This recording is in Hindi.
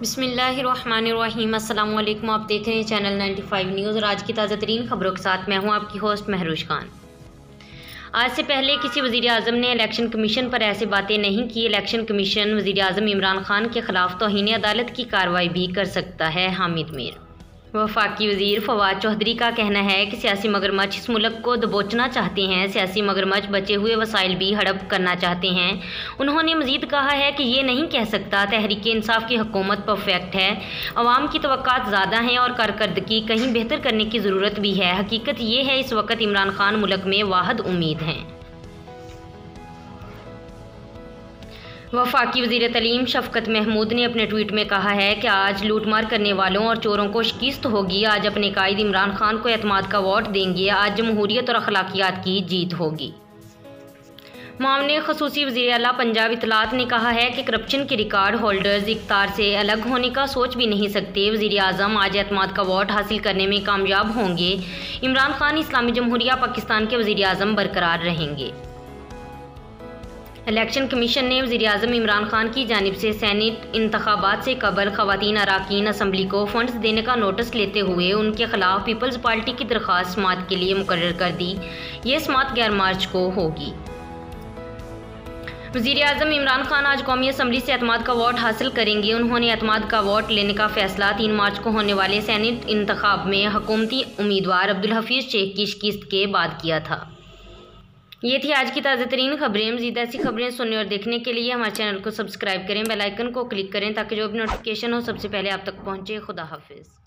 बिस्मिल्लाहिर्रहमानिर्रहीम। अस्सलाम वालेकुम। आप देख रहे हैं चैनल 95 न्यूज़ और आज की ताज़ा तरीन खबरों के साथ मैं हूं आपकी होस्ट महरूज खान। आज से पहले किसी वज़ीर आज़म ने इलेक्शन कमीशन पर ऐसे बातें नहीं की। इलेक्शन कमीशन वज़ीर आज़म इमरान खान के खिलाफ तौहीन अदालत की कार्रवाई भी कर सकता है। हामिद मीर। वफाकी वज़ीर फवाद चौधरी का कहना है कि सियासी मगरमच्छ इस मुल्क को दबोचना चाहते हैं। सियासी मगरमच्छ बचे हुए वसाइल भी हड़प करना चाहते हैं। उन्होंने मज़ीद कहा है कि ये नहीं कह सकता तहरीक इंसाफ की हुकूमत परफेक्ट है। अवाम की तवक्कात ज़्यादा हैं और कारकर्दगी कहीं बेहतर करने की ज़रूरत भी है। हकीकत ये है इस वक्त इमरान खान मुल्क में वाहिद उम्मीद हैं। वफाकी वज़ीर तलीम शफ़क़त महमूद ने अपने ट्वीट में कहा है कि आज लूटमार करने वालों और चोरों को शिकस्त होगी। आज अपने कायद इमरान खान को एतमाद का वोट देंगे। आज जमहूरियत और अखलाकियात की जीत होगी। मामले खसूसी वज़ीर आला पंजाब इत्तलात ने कहा है कि करप्शन के रिकॉर्ड होल्डर्स इख्तियार से अलग होने का सोच भी नहीं सकते। वज़ीर आज़म आज एतमाद का वोट हासिल करने में कामयाब होंगे। इमरान खान इस्लामी जमहूरिया पाकिस्तान के वज़ीर आज़म बरकरार रहेंगे। इलेक्शन कमीशन ने वज़ीर आज़म इमरान खान की जानिब से सेनेट इंतखाबात से कबल ख़वातीन अराकीन असम्बली को फंड्स देने का नोटिस लेते हुए उनके खिलाफ पीपल्स पार्टी की दरख्वास्त समाअत के लिए मुकर्रर कर दी। ये समाअत 11 मार्च को होगी। वज़ीर आज़म इमरान खान आज कौमी असम्बली से एतमाद का वोट हासिल करेंगे। उन्होंने एतमाद का वोट लेने का फैसला 3 मार्च को होने वाले सेनेट इंतखाब में हुकूमती उम्मीदवार अब्दुल हफीज़ शेख की शिकस्त के बाद किया था। ये थी आज की ताज़ा तरीन खबरें। मज़ीद ऐसी खबरें सुनने और देखने के लिए हमारे चैनल को सब्सक्राइब करें, बेल आइकन को क्लिक करें ताकि जो भी नोटिफिकेशन हो सबसे पहले आप तक पहुँचे। खुदा हाफिज़।